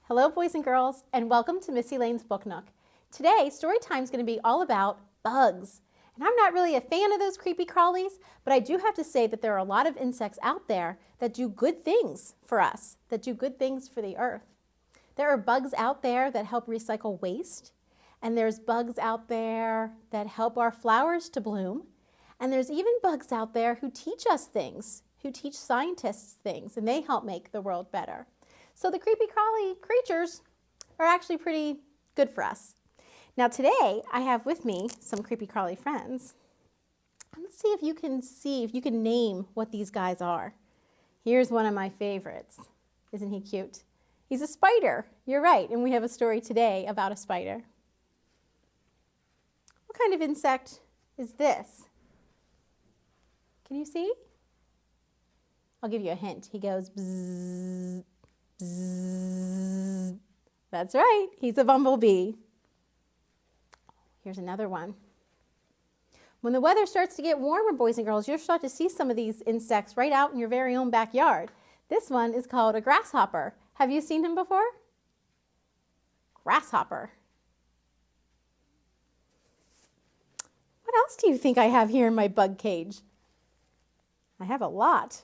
Hello, boys and girls, and welcome to Missy Lane's Book Nook. Today, story time is going to be all about bugs. And I'm not really a fan of those creepy crawlies, but I do have to say that there are a lot of insects out there that do good things for us, that do good things for the earth. There are bugs out there that help recycle waste, and there's bugs out there that help our flowers to bloom, and there's even bugs out there who teach us things, who teach scientists things, and they help make the world better. So the creepy crawly creatures are actually pretty good for us. Now today I have with me some creepy crawly friends. Let's see, if you can name what these guys are. Here's one of my favorites. Isn't he cute? He's a spider. You're right, and we have a story today about a spider. What kind of insect is this? Can you see? I'll give you a hint. He goes bzzz. Bzzz. That's right, he's a bumblebee. Here's another one. When the weather starts to get warmer, boys and girls, you'll start to see some of these insects right out in your very own backyard. This one is called a grasshopper. Have you seen him before? Grasshopper. What else do you think I have here in my bug cage? I have a lot.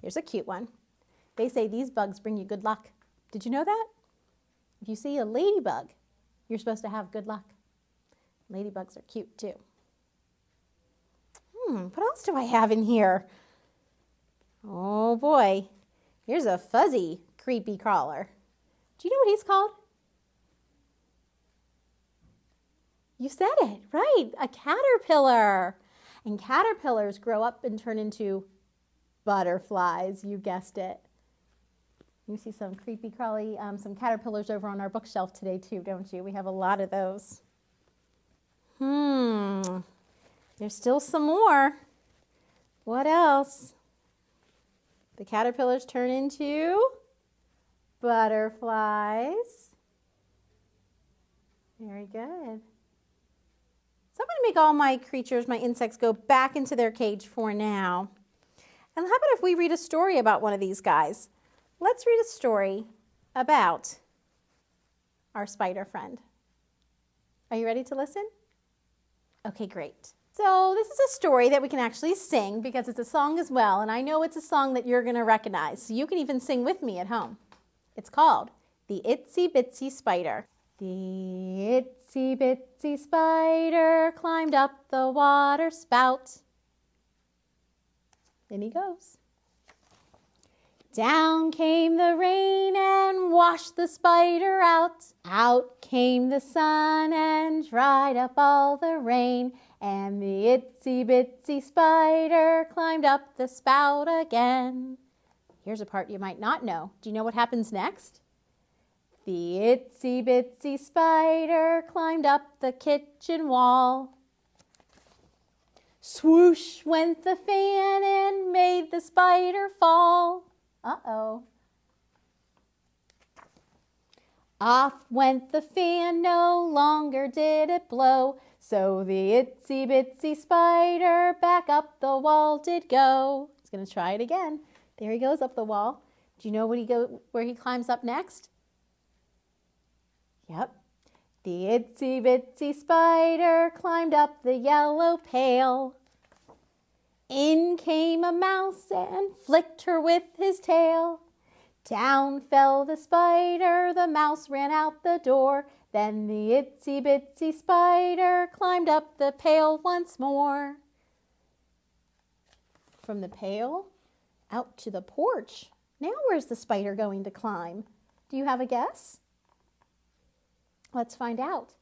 Here's a cute one. They say these bugs bring you good luck. Did you know that? If you see a ladybug, you're supposed to have good luck. Ladybugs are cute too. What else do I have in here? Oh boy, here's a fuzzy creepy crawler. Do you know what he's called? You said it, right, a caterpillar. And caterpillars grow up and turn into butterflies, you guessed it. You see some creepy crawly, some caterpillars over on our bookshelf today too, don't you? We have a lot of those. There's still some more. What else? The caterpillars turn into butterflies. Very good. So I'm going to make all my creatures, my insects, go back into their cage for now. And how about if we read a story about one of these guys? Let's read a story about our spider friend. Are you ready to listen? Okay, great. So this is a story that we can actually sing because it's a song as well, and I know it's a song that you're going to recognize, so you can even sing with me at home. It's called The Itsy Bitsy Spider. The itsy bitsy spider climbed up the water spout. In he goes. Down came the rain and washed the spider out. Out came the sun and dried up all the rain. And the itsy bitsy spider climbed up the spout again. Here's a part you might not know. Do you know what happens next? The itsy bitsy spider climbed up the kitchen wall. Swoosh went the fan and made the spider fall. Uh-oh. Off went the fan, no longer did it blow. So the itsy bitsy spider back up the wall did go. He's going to try it again. There he goes up the wall. Do you know where he climbs up next? Yep. The itsy bitsy spider climbed up the yellow pail. In came a mouse and flicked her with his tail. Down fell the spider, the mouse ran out the door. Then the itsy bitsy spider climbed up the pail once more. From the pail out to the porch. Now where's the spider going to climb? Do you have a guess? Let's find out.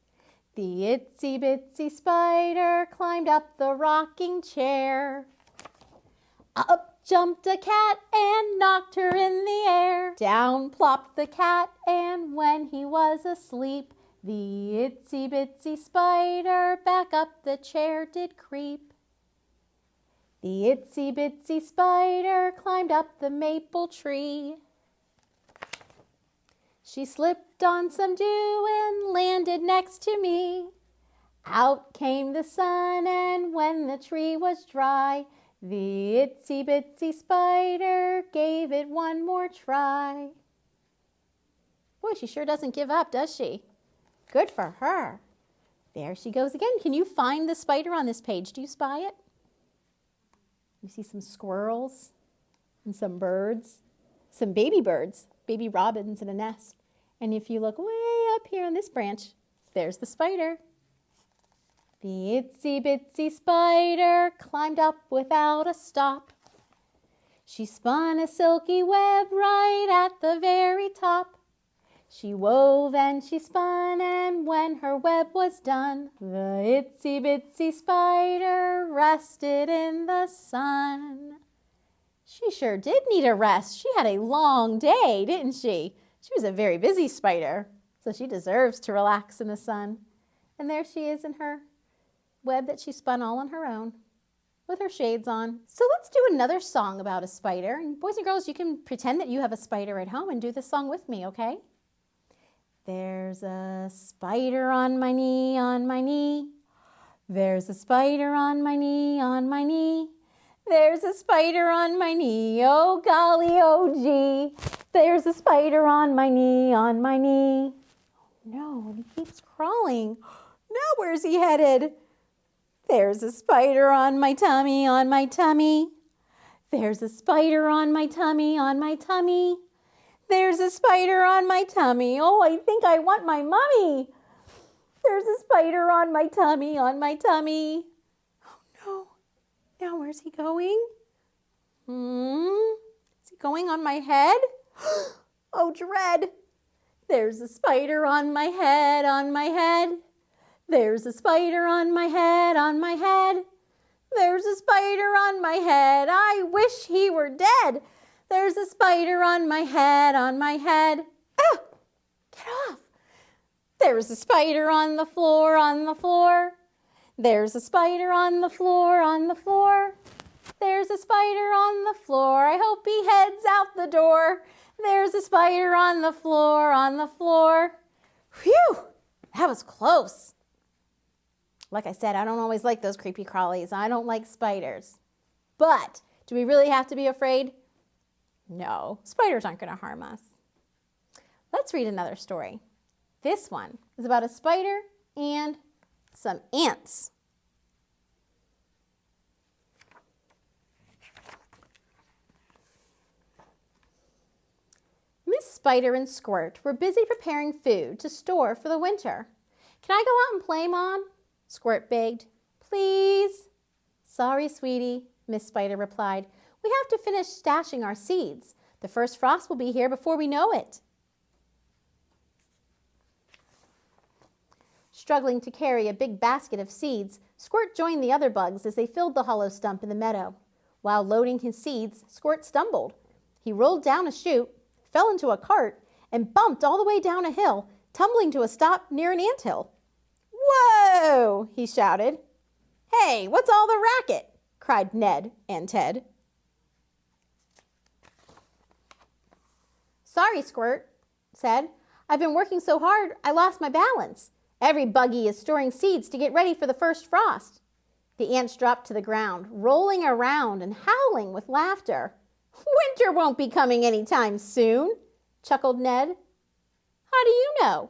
The itsy bitsy spider climbed up the rocking chair. Up jumped a cat and knocked her in the air. Down plopped the cat, and when he was asleep, the itsy bitsy spider back up the chair did creep. The itsy bitsy spider climbed up the maple tree. She slipped on some dew and landed next to me. Out came the sun, and when the tree was dry, the itsy bitsy spider gave it one more try. Boy, she sure doesn't give up, does she? Good for her. There she goes again. Can you find the spider on this page? Do you spy it? You see some squirrels and some birds, some baby birds, baby robins in a nest. And if you look way up here on this branch, there's the spider. The itsy bitsy spider climbed up without a stop. She spun a silky web right at the very top. She wove and she spun, and when her web was done, the itsy bitsy spider rested in the sun. She sure did need a rest. She had a long day, didn't she? She was a very busy spider, so she deserves to relax in the sun. And there she is in her web that she spun all on her own with her shades on. So let's do another song about a spider. And boys and girls, you can pretend that you have a spider at home and do this song with me, okay? There's a spider on my knee, on my knee. There's a spider on my knee, on my knee. There's a spider on my knee, oh golly, oh gee. There's a spider on my knee, on my knee. No, and he keeps crawling. Now where's he headed? There's a spider on my tummy, on my tummy. There's a spider on my tummy, on my tummy. There's a spider on my tummy. Oh, I think I want my mummy. There's a spider on my tummy, on my tummy. Oh no. Now where's he going? Is he going on my head? Oh, dread. There's a spider on my head, on my head. There's a spider on my head, on my head. There's a spider on my head. I wish he were dead. There's a spider on my head, on my head. Ah! Get off. There's a spider on the floor, on the floor. There's a spider on the floor, on the floor. There's a spider on the floor. I hope he heads out the door. There's a spider on the floor, on the floor. Phew, that was close. Like I said, I don't always like those creepy crawlies. I don't like spiders. But do we really have to be afraid? No, spiders aren't going to harm us. Let's read another story. This one is about a spider and some ants. Miss Spider and Squirt were busy preparing food to store for the winter. Can I go out and play, Mom? Squirt begged. Please? Sorry, sweetie, Miss Spider replied. We have to finish stashing our seeds. The first frost will be here before we know it. Struggling to carry a big basket of seeds, Squirt joined the other bugs as they filled the hollow stump in the meadow. While loading his seeds, Squirt stumbled. He rolled down a chute, fell into a cart, and bumped all the way down a hill, tumbling to a stop near an anthill. Whoa! He shouted. Hey, what's all the racket? Cried Ned and Ted. Sorry, Squirt said. I've been working so hard, I lost my balance. Every buggy is storing seeds to get ready for the first frost. The ants dropped to the ground, rolling around and howling with laughter. Winter won't be coming anytime soon, chuckled Ned. How do you know?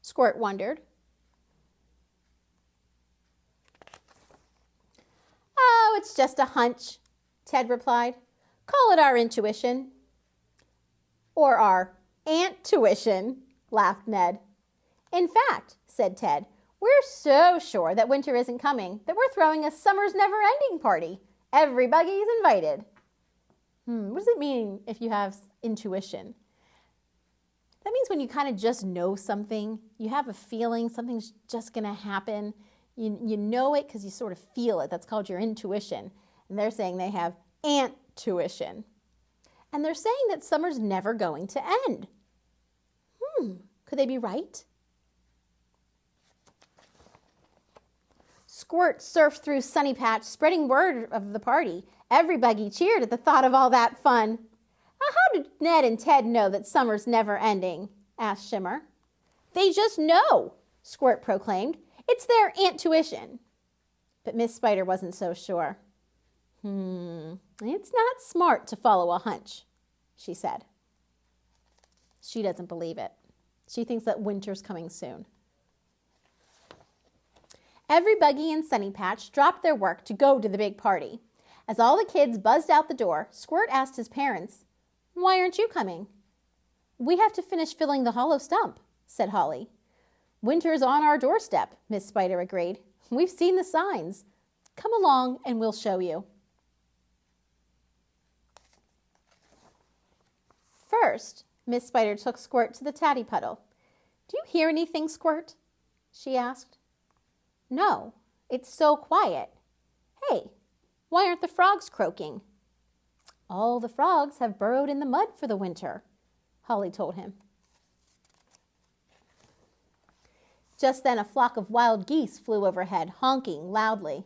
Squirt wondered. Oh, it's just a hunch, Ted replied. Call it our intuition. Or our ant-tuition, laughed Ned. In fact, said Ted, we're so sure that winter isn't coming that we're throwing a summer's never-ending party. Every buggy's invited. What does it mean if you have intuition? That means when you kind of just know something, you have a feeling something's just going to happen. You know it because you sort of feel it. That's called your intuition. And they're saying they have ant-tuition. And they're saying that summer's never going to end. Could they be right? Squirt surfed through Sunny Patch, spreading word of the party. Every buggy cheered at the thought of all that fun. How did Ned and Ted know that summer's never ending? Asked Shimmer. They just know, Squirt proclaimed. It's their ant-tuition. But Miss Spider wasn't so sure. It's not smart to follow a hunch, she said. She doesn't believe it. She thinks that winter's coming soon. Every Buggy and Sunny Patch dropped their work to go to the big party. As all the kids buzzed out the door, Squirt asked his parents, "Why aren't you coming?" "We have to finish filling the hollow stump," said Holly. "Winter's on our doorstep," Miss Spider agreed. "We've seen the signs. Come along and we'll show you." First, Miss Spider took Squirt to the tatty puddle. "Do you hear anything, Squirt?" she asked. "No, it's so quiet. Hey, why aren't the frogs croaking?" "All the frogs have burrowed in the mud for the winter," Holly told him. Just then a flock of wild geese flew overhead, honking loudly.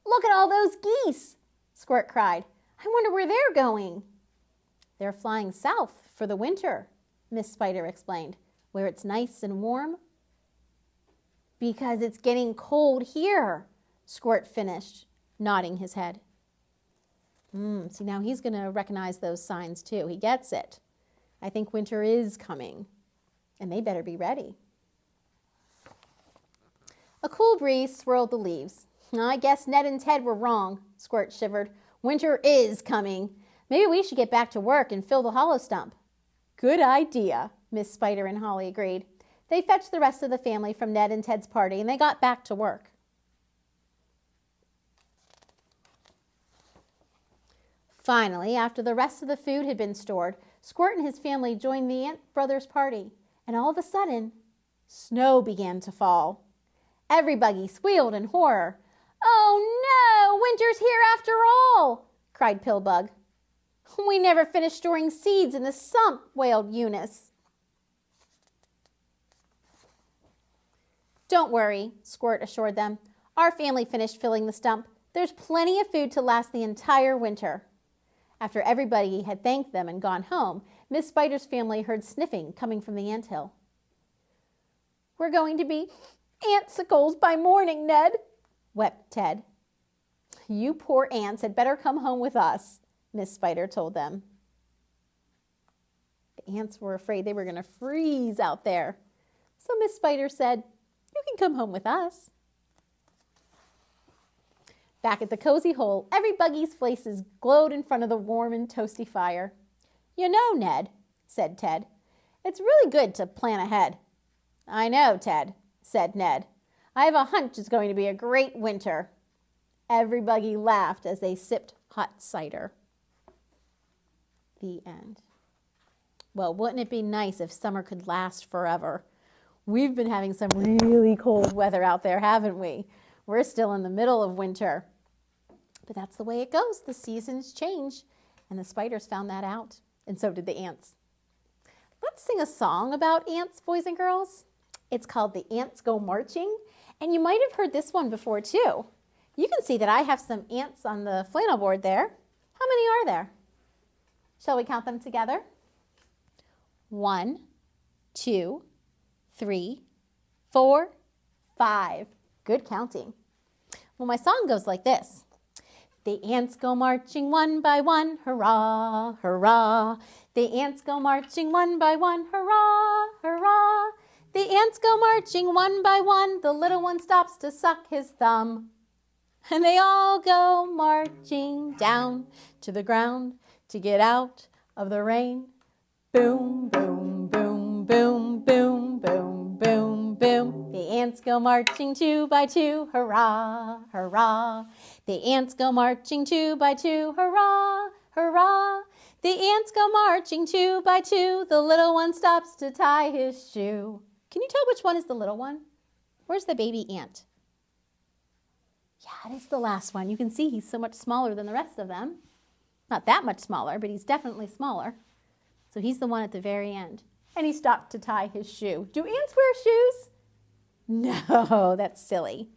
"Look at all those geese!" Squirt cried. "I wonder where they're going." "They're flying south for the winter," Miss Spider explained, "where it's nice and warm." "Because it's getting cold here," Squirt finished, nodding his head. See, now he's going to recognize those signs too. He gets it. I think winter is coming, and they better be ready. A cool breeze swirled the leaves. "I guess Ned and Ted were wrong," Squirt shivered. "Winter is coming. Maybe we should get back to work and fill the hollow stump." "Good idea," Miss Spider and Holly agreed. They fetched the rest of the family from Ned and Ted's party, and they got back to work. Finally, after the rest of the food had been stored, Squirt and his family joined the Ant Brothers' party, and all of a sudden, snow began to fall. Every Buggy squealed in horror. "Oh no, winter's here after all!" cried Pillbug. "We never finished storing seeds in the stump," wailed Eunice. "Don't worry," Squirt assured them. "Our family finished filling the stump. There's plenty of food to last the entire winter." After everybody had thanked them and gone home, Miss Spider's family heard sniffing coming from the anthill. "We're going to be antsicles by morning, Ned," wept Ted. "You poor ants had better come home with us," Miss Spider told them. The ants were afraid they were going to freeze out there. So Miss Spider said, "You can come home with us." Back at the cozy hole, every Buggy's faces glowed in front of the warm and toasty fire. "You know, Ned," said Ted, "it's really good to plan ahead." "I know, Ted," said Ned. "I have a hunch it's going to be a great winter." Every Buggy laughed as they sipped hot cider. The end. Well, wouldn't it be nice if summer could last forever? We've been having some really cold weather out there, haven't we? We're still in the middle of winter. But that's the way it goes. The seasons change, and the spiders found that out, and so did the ants. Let's sing a song about ants, boys and girls. It's called "The Ants Go Marching," and you might have heard this one before too. You can see that I have some ants on the flannel board there. How many are there? Shall we count them together? 1, 2, 3, 4, 5. Good counting. Well, my song goes like this. The ants go marching one by one, hurrah, hurrah. The ants go marching one by one, hurrah, hurrah. The ants go marching one by one, the little one stops to suck his thumb. And they all go marching down to the ground to get out of the rain. Boom, boom, boom, boom, boom, boom, boom, boom. The ants go marching 2 by 2, hurrah, hurrah. The ants go marching 2 by 2, hurrah, hurrah. The ants go marching 2 by 2, the little one stops to tie his shoe. Can you tell which one is the little one? Where's the baby ant? Yeah, it is the last one. You can see he's so much smaller than the rest of them. Not that much smaller, but he's definitely smaller. So he's the one at the very end. And he stopped to tie his shoe. Do ants wear shoes? No, that's silly.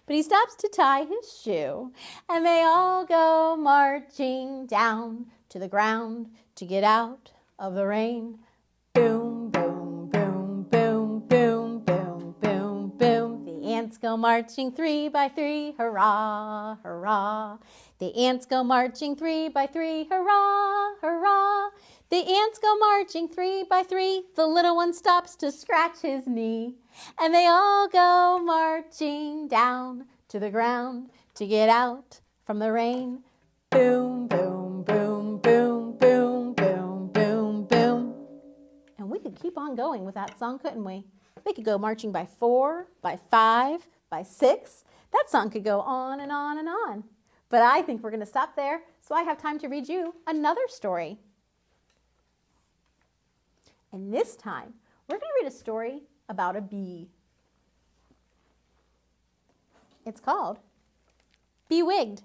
But he stops to tie his shoe, and they all go marching down to the ground to get out of the rain. Boom, boom, boom, boom, boom, boom, boom, boom. The ants go marching 3 by 3, hurrah, hurrah. The ants go marching 3 by 3, hurrah, hurrah. The ants go marching 3 by 3, the little one stops to scratch his knee. And they all go marching down to the ground to get out from the rain. Boom, boom, boom, boom, boom, boom, boom, boom. And we could keep on going with that song, couldn't we? We could go marching by 4, by 5, by 6. That song could go on and on and on. But I think we're going to stop there so I have time to read you another story. And this time, we're going to read a story about a bee. It's called Bewigged.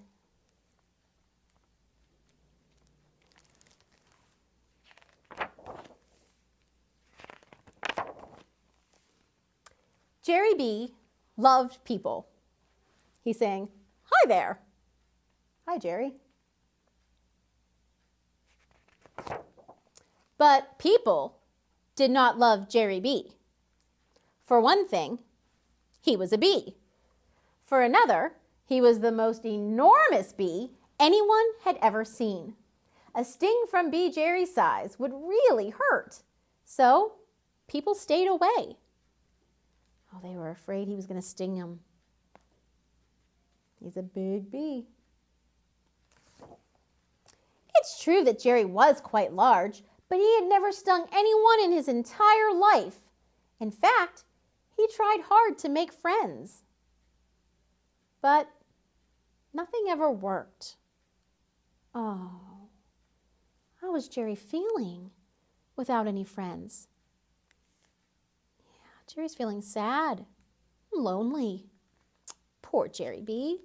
Jerry Bee loved people. He sang, "Hi there." Hi, Jerry. But people did not love Jerry Bee. For one thing, he was a bee. For another, he was the most enormous bee anyone had ever seen. A sting from Bee Jerry's size would really hurt. So people stayed away. Oh, they were afraid he was going to sting them. He's a big bee. It's true that Jerry was quite large, but he had never stung anyone in his entire life. In fact, he tried hard to make friends. But nothing ever worked. Oh, how was Jerry feeling without any friends? Yeah, Jerry's feeling sad and lonely. Poor Jerry Bee.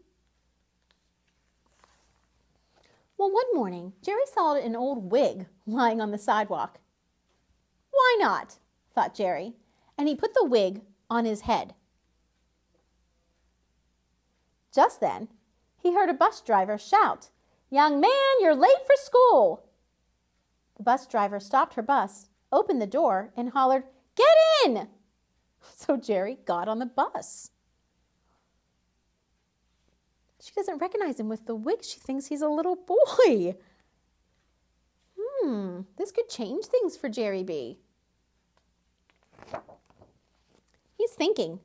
Well, one morning, Jerry saw an old wig lying on the sidewalk. Why not? Thought Jerry, and he put the wig on his head. Just then, he heard a bus driver shout, "Young man, you're late for school." The bus driver stopped her bus, opened the door, and hollered, "Get in!" So Jerry got on the bus. She doesn't recognize him with the wig. She thinks he's a little boy. This could change things for Jerry Bee. He's thinking,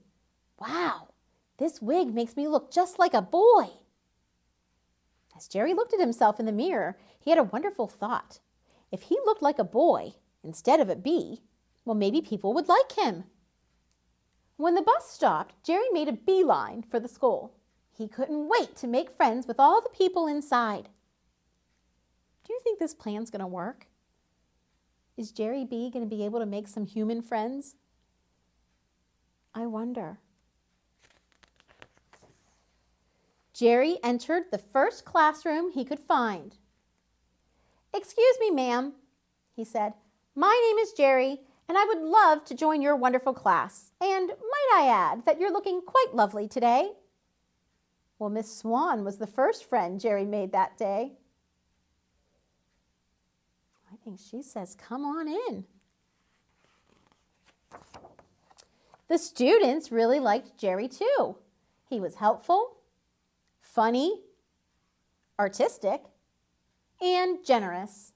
wow, this wig makes me look just like a boy. As Jerry looked at himself in the mirror, he had a wonderful thought. If he looked like a boy instead of a bee, well, maybe people would like him. When the bus stopped, Jerry made a beeline for the school. He couldn't wait to make friends with all the people inside. Do you think this plan's going to work? Is Jerry Bee going to be able to make some human friends? I wonder. Jerry entered the first classroom he could find. "Excuse me, ma'am," he said. "My name is Jerry, and I would love to join your wonderful class. And might I add that you're looking quite lovely today?" Well, Miss Swan was the first friend Jerry made that day. I think she says, "Come on in." The students really liked Jerry too. He was helpful, funny, artistic, and generous.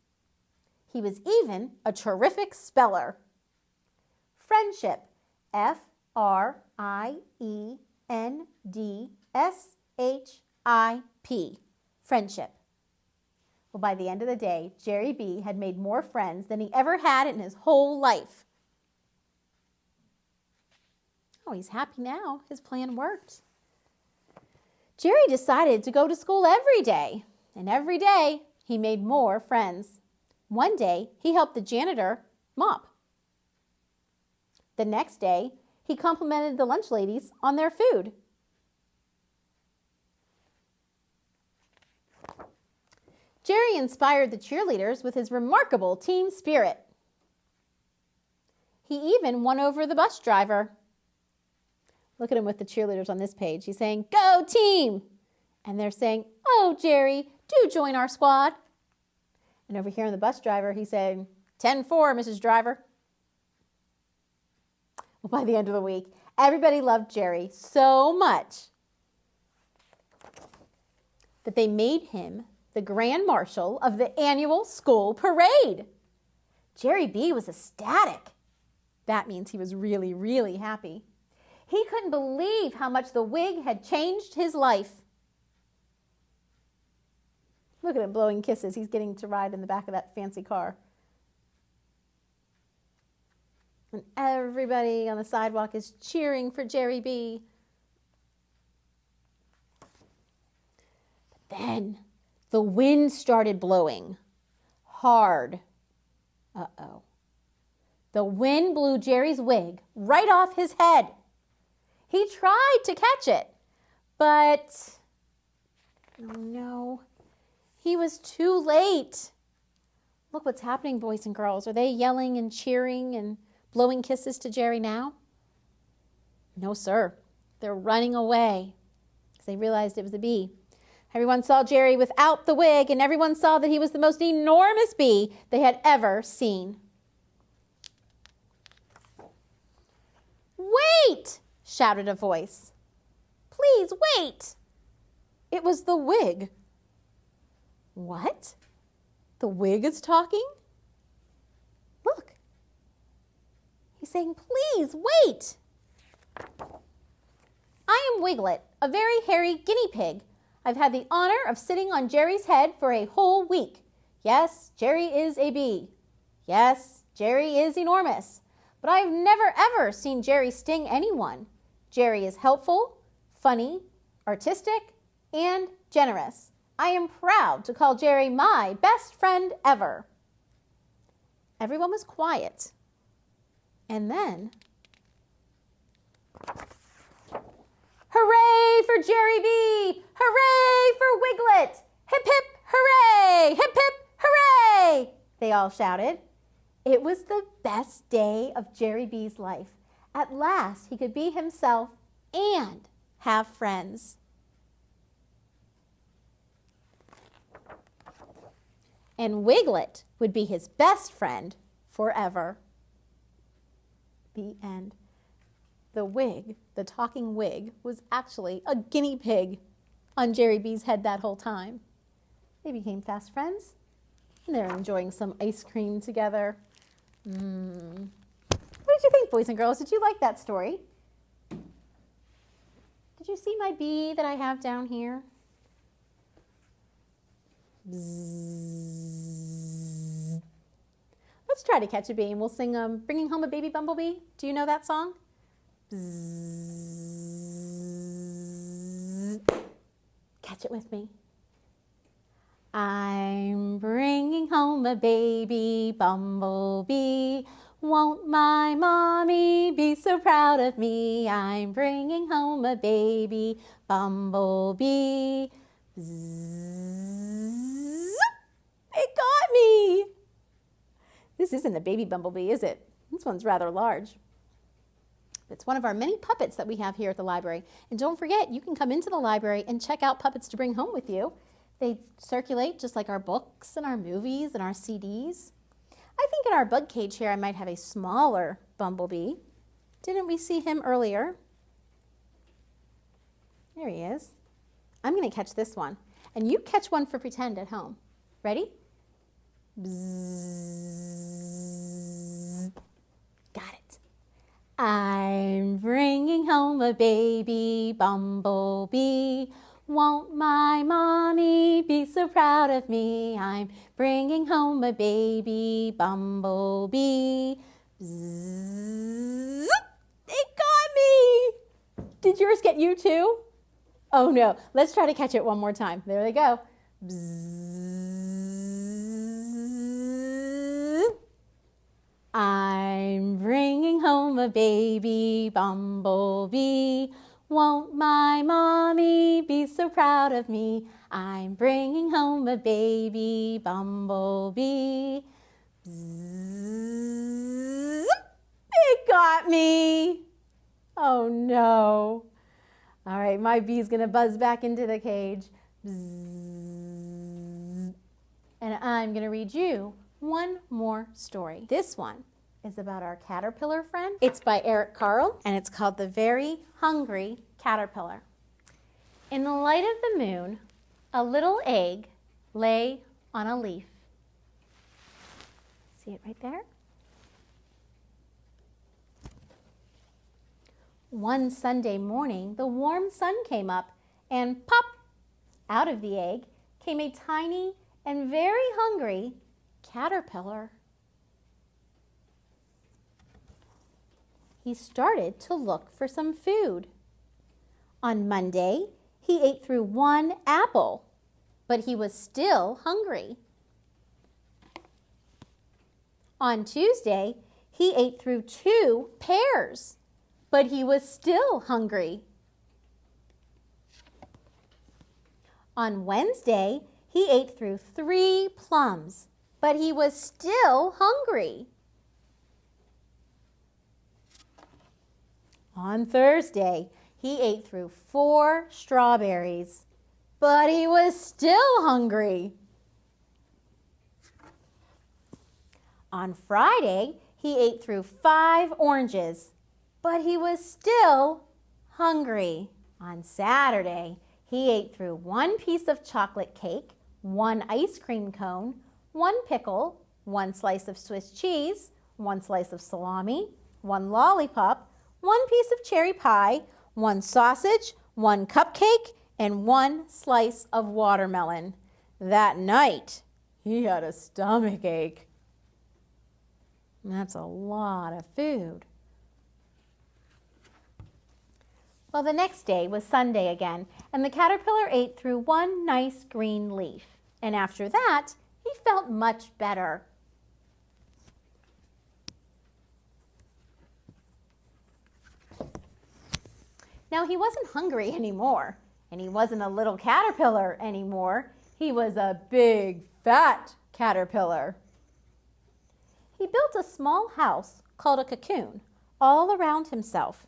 He was even a terrific speller. Friendship, Friendship, friendship. Well, by the end of the day, Jerry Bee had made more friends than he ever had in his whole life. Oh, he's happy now. His plan worked. Jerry decided to go to school every day, and every day he made more friends. One day, he helped the janitor mop. The next day, he complimented the lunch ladies on their food. Jerry inspired the cheerleaders with his remarkable team spirit. He even won over the bus driver. Look at him with the cheerleaders on this page. He's saying, "Go team!" And they're saying, "Oh, Jerry, do join our squad." And over here on the bus driver, he's saying, 10-4, Mrs. Driver. Well, by the end of the week, Everybody loved Jerry so much that they made him the Grand Marshal of the annual school parade. Jerry B was ecstatic. That means he was really, really happy. He couldn't believe how much the wig had changed his life. Look at him blowing kisses. He's getting to ride in the back of that fancy car. And everybody on the sidewalk is cheering for Jerry B. But then the wind started blowing hard. Uh-oh. The wind blew Jerry's wig right off his head. He tried to catch it, but oh no, he was too late. Look what's happening, boys and girls. Are they yelling and cheering and blowing kisses to Jerry now? No, sir. They're running away because they realized it was a bee. Everyone saw Jerry without the wig, and everyone saw that he was the most enormous bee they had ever seen. Wait! Shouted a voice. Please wait! It was the wig. What? The wig is talking? Look. He's saying, please wait. I am Wiglet, a very hairy guinea pig. I've had the honor of sitting on Jerry's head for a whole week. Yes, Jerry is a bee. Yes, Jerry is enormous. But I have never ever seen Jerry sting anyone. Jerry is helpful, funny, artistic, and generous. I am proud to call Jerry my best friend ever. Everyone was quiet. And then, hooray for Jerry B! Hooray for Wiglet! Hip, hip, hooray! Hip, hip, hooray! They all shouted. It was the best day of Jerry B's life. At last, he could be himself and have friends. And Wiglet would be his best friend forever. The end. The wig, the talking wig, was actually a guinea pig on Jerry B's head that whole time. They became fast friends, and they're enjoying some ice cream together. What did you think, boys and girls? Did you like that story? Did you see my bee that I have down here? Bzzz. Let's try to catch a bee, and we'll sing Bringing Home a Baby Bumblebee. Do you know that song? Bzzz. Catch it with me. I'm bringing home a baby bumblebee. Won't my mommy be so proud of me? I'm bringing home a baby bumblebee. Bzzz. It got me. This isn't a baby bumblebee, is it? This one's rather large. It's one of our many puppets that we have here at the library. And don't forget, you can come into the library and check out puppets to bring home with you. They circulate just like our books and our movies and our CDs. I think in our bug cage here I might have a smaller bumblebee. Didn't we see him earlier? There he is. I'm going to catch this one. And you catch one for pretend at home. Ready? Bzzz. Got it. I'm bringing home a baby bumblebee. Won't my mommy be so proud of me? I'm bringing home a baby bumblebee. Bzzz. It got me! Did yours get you too? Oh no, let's try to catch it one more time. There they go. Bzzz. I'm bringing home a baby bumblebee. Won't my mommy be so proud of me? I'm bringing home a baby bumblebee. Bzzz. It got me. Oh no. All right, my bee's gonna buzz back into the cage. Bzzz. And I'm gonna read you one more story. This one is about our caterpillar friend. It's by Eric Carle, and it's called The Very Hungry Caterpillar. In the light of the moon, a little egg lay on a leaf. See it right there? One Sunday morning, the warm sun came up, and pop! Out of the egg came a tiny and very hungry caterpillar. He started to look for some food. On Monday, he ate through one apple, but he was still hungry. On Tuesday, he ate through 2 pears, but he was still hungry. On Wednesday, he ate through 3 plums, but he was still hungry. On Thursday, he ate through 4 strawberries, but he was still hungry. On Friday, he ate through 5 oranges, but he was still hungry. On Saturday, he ate through 1 piece of chocolate cake, 1 ice cream cone, 1 pickle, 1 slice of Swiss cheese, 1 slice of salami, 1 lollipop, 1 piece of cherry pie, 1 sausage, 1 cupcake, and 1 slice of watermelon. That night, he had a stomach ache. That's a lot of food. Well, the next day was Sunday again, and the caterpillar ate through 1 nice green leaf. And after that, he felt much better. Now, he wasn't hungry anymore, and he wasn't a little caterpillar anymore. He was a big, fat caterpillar. He built a small house called a cocoon all around himself,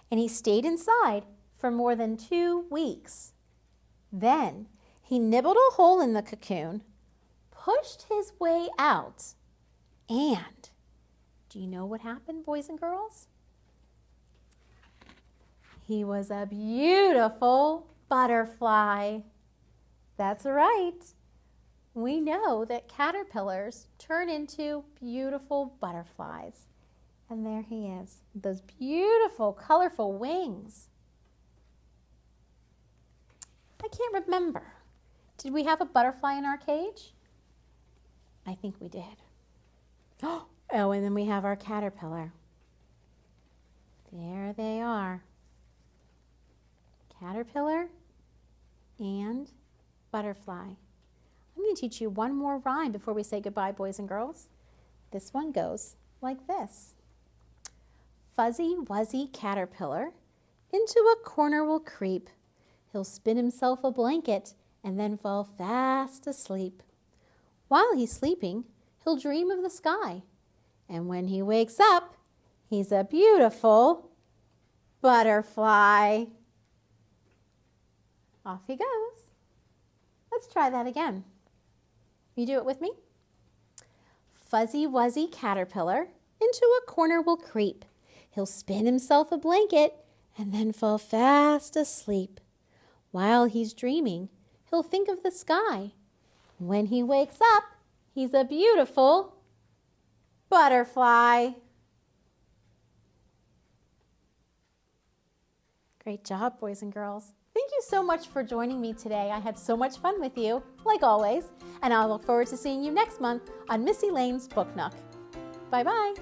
and he stayed inside for more than 2 weeks. Then he nibbled a hole in the cocoon, pushed his way out, and do you know what happened, boys and girls? He was a beautiful butterfly. That's right. We know that caterpillars turn into beautiful butterflies. And there he is, with those beautiful, colorful wings. I can't remember. Did we have a butterfly in our cage? I think we did. Oh, and then we have our caterpillar. There they are. Caterpillar and butterfly. I'm going to teach you one more rhyme before we say goodbye, boys and girls. This one goes like this. Fuzzy wuzzy caterpillar into a corner will creep. He'll spin himself a blanket and then fall fast asleep. While he's sleeping, he'll dream of the sky. And when he wakes up, he's a beautiful butterfly. Off he goes. Let's try that again. You do it with me? Fuzzy wuzzy caterpillar into a corner will creep. He'll spin himself a blanket and then fall fast asleep. While he's dreaming, he'll think of the sky. When he wakes up, he's a beautiful butterfly. Great job, boys and girls. Thank you so much for joining me today. I had so much fun with you, like always, and I'll look forward to seeing you next month on Missy Lane's Book Nook. Bye-bye.